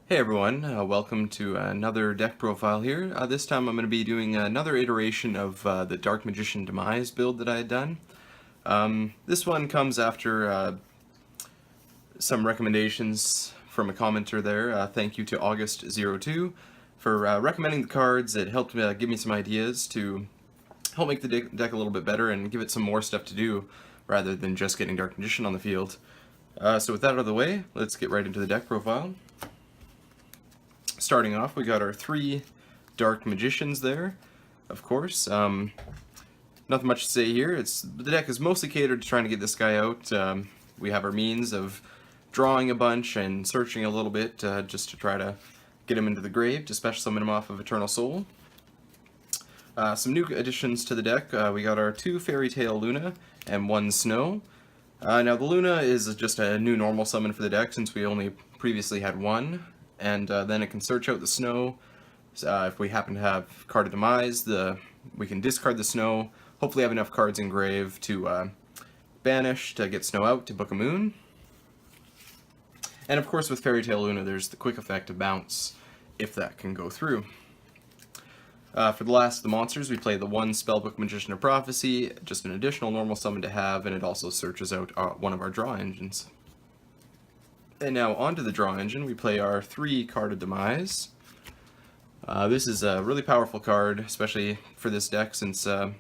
Hey everyone, welcome to another deck profile here. This time I'm going to be doing another iteration of the Dark Magician Demise build that I had done. This one comes after some recommendations from a commenter there. Thank you to August02 for recommending the cards. It helped give me some ideas to help make the deck a little bit better and give it some more stuff to do rather than just getting Dark Magician on the field. So with that out of the way, let's get right into the deck profile. Starting off, we got our three Dark Magicians there, of course. Nothing much to say here. The deck is mostly catered to trying to get this guy out. We have our means of drawing a bunch and searching a little bit just to try to get him into the grave, to special summon him off of Eternal Soul. Some new additions to the deck. We got our two Fairy Tale Luna and one Snow. Now the Luna is just a new normal summon for the deck since we only previously had one. And then it can search out the Snow. If we happen to have Card of Demise, we can discard the Snow, hopefully have enough cards in grave to banish, to get Snow out, to book a Moon. And of course with Fairy Tale Luna there's the quick effect of bounce, if that can go through. For the last of the monsters, we play the one Spellbook Magician of Prophecy, just an additional normal summon to have, and it also searches out one of our draw engines. And now onto the draw engine, we play our three Card of Demise. This is a really powerful card, especially for this deck, since we're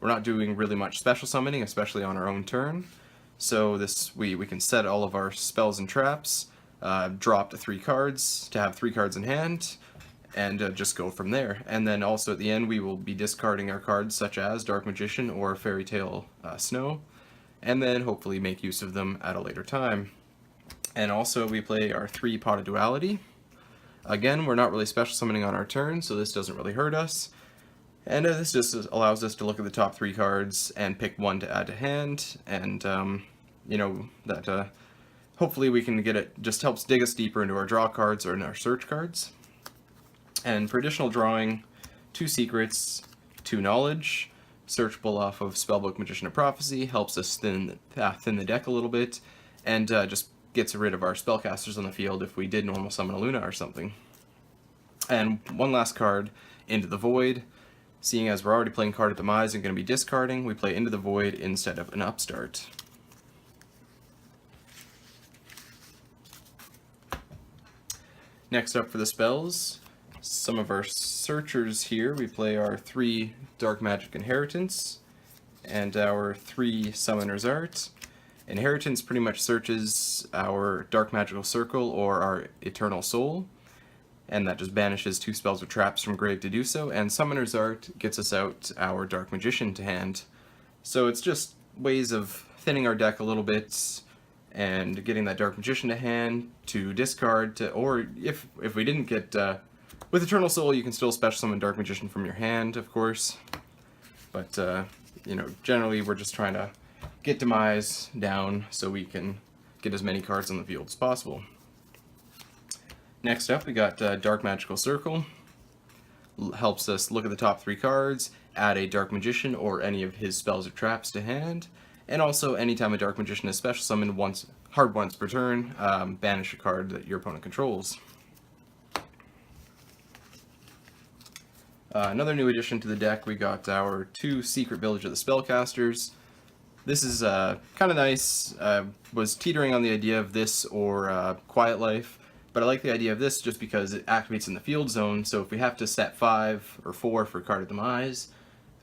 not doing really much special summoning, especially on our own turn. So we can set all of our spells and traps, drop to 3 cards to have 3 cards in hand, and just go from there. And then also at the end we will be discarding our cards such as Dark Magician or Fairy Tale Snow, and then hopefully make use of them at a later time. And also we play our 3 Pot of Duality. Again, we're not really special summoning on our turn, so this doesn't really hurt us. And this just allows us to look at the top 3 cards and pick one to add to hand, and hopefully we can get it, just helps dig us deeper into our draw cards or in our search cards. And for additional drawing, 2 Secrets, 2 Knowledge, searchable off of Spellbook Magician of Prophecy, helps us thin the deck a little bit, and just gets rid of our spellcasters on the field if we did normal summon a Luna or something. And one last card, Into the Void. Seeing as we're already playing Card of Demise and going to be discarding, we play Into the Void instead of an Upstart. Next up for the spells, some of our searchers here. We play our 3 Dark Magic Inheritance and our 3 Summoner's Art. Inheritance pretty much searches our Dark Magical Circle or our Eternal Soul, and that just banishes 2 spells or traps from grave to do so, and Summoner's Art gets us out our Dark Magician to hand. So it's just ways of thinning our deck a little bit and getting that Dark Magician to hand, to discard, or if we didn't get, with Eternal Soul you can still special summon Dark Magician from your hand, of course, but generally we're just trying to get Demise down so we can get as many cards on the field as possible. Next up we got Dark Magical Circle. Helps us look at the top 3 cards, add a Dark Magician or any of his spells or traps to hand, and also anytime a Dark Magician is special summoned once per turn, banish a card that your opponent controls. Another new addition to the deck, we got our 2 Secret Village of the Spellcasters. This is kind of nice. Was teetering on the idea of this or Quiet Life, but I like the idea of this just because it activates in the field zone, so if we have to set 5 or 4 for Card of Demise,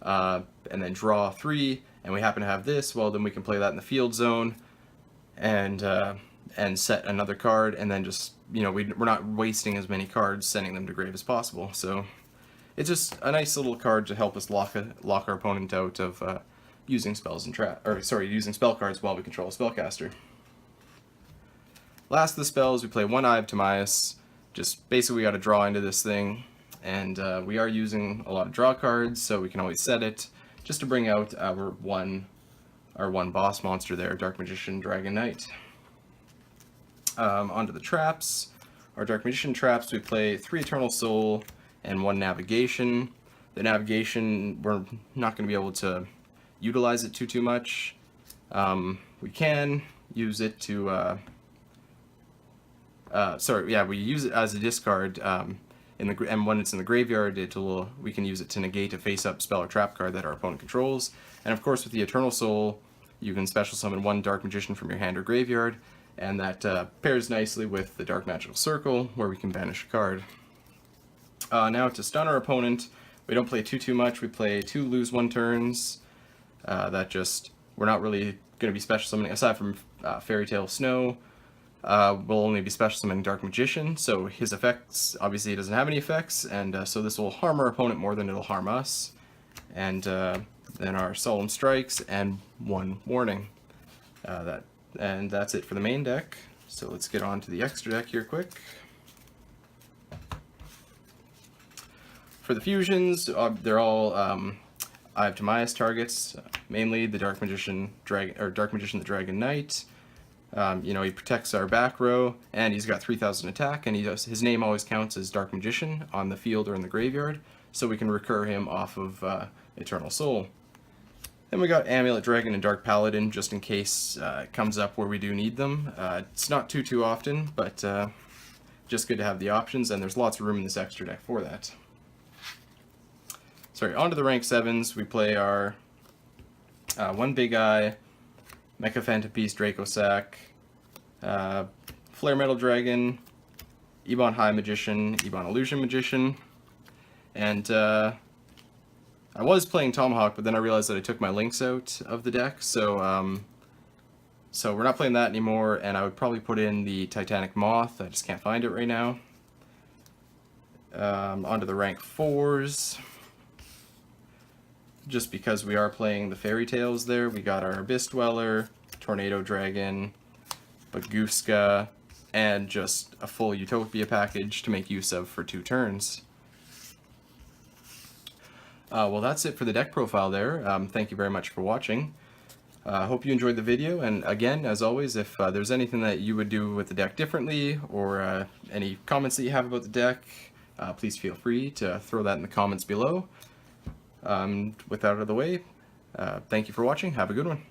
and then draw 3, and we happen to have this, well then we can play that in the field zone, and set another card, and then just, we're not wasting as many cards sending them to grave as possible, so it's just a nice little card to help us lock our opponent out of using spells and using spell cards while we control a spellcaster. Last of the spells, we play 1 Eye of Timaeus. Just basically we got to draw into this thing, and we are using a lot of draw cards, so we can always set it just to bring out our one boss monster there, Dark Magician Dragon Knight. Onto the traps. Our Dark Magician traps, we play 3 Eternal Soul and 1 Navigation. The Navigation, we're not going to be able to utilize it too much. We can use it to we use it as a discard, and when it's in the graveyard, we can use it to negate a face-up spell or trap card that our opponent controls. And of course, with the Eternal Soul, you can special summon one Dark Magician from your hand or graveyard, and that pairs nicely with the Dark Magical Circle, where we can banish a card. Now to stun our opponent, we don't play too much. We play 2 lose 1 turns. We're not really going to be special summoning, aside from Fairy Tale of Snow. We'll only be special summoning Dark Magician, so his effects, obviously he doesn't have any effects, and so this will harm our opponent more than it'll harm us. And then our Solemn Strikes and 1 warning. And that's it for the main deck. So let's get on to the extra deck here quick. For the fusions, they're all I have Demise targets, mainly the Dark Magician the Dragon Knight. He protects our back row, and he's got 3,000 attack, and his name always counts as Dark Magician on the field or in the graveyard, so we can recur him off of Eternal Soul. Then we got Amulet Dragon and Dark Paladin, just in case it comes up where we do need them. It's not too often, but just good to have the options, and there's lots of room in this extra deck for that. On to the rank 7s. We play our One Big Eye, Mecha Phantom Beast Draco Sack, Flare Metal Dragon, Ebon High Magician, Ebon Illusion Magician, and I was playing Tomahawk, but then I realized that I took my links out of the deck, so we're not playing that anymore, and I would probably put in the Titanic Moth. I just can't find it right now. Onto the rank 4s. Just because we are playing the Fairy Tales there, we got our Abyss Dweller, Tornado Dragon, Baguska, and just a full Utopia package to make use of for 2 turns. Well, that's it for the deck profile there. Thank you very much for watching. Hope you enjoyed the video, and again, as always, if there's anything that you would do with the deck differently, or any comments that you have about the deck, please feel free to throw that in the comments below. With that out of the way, thank you for watching. Have a good one.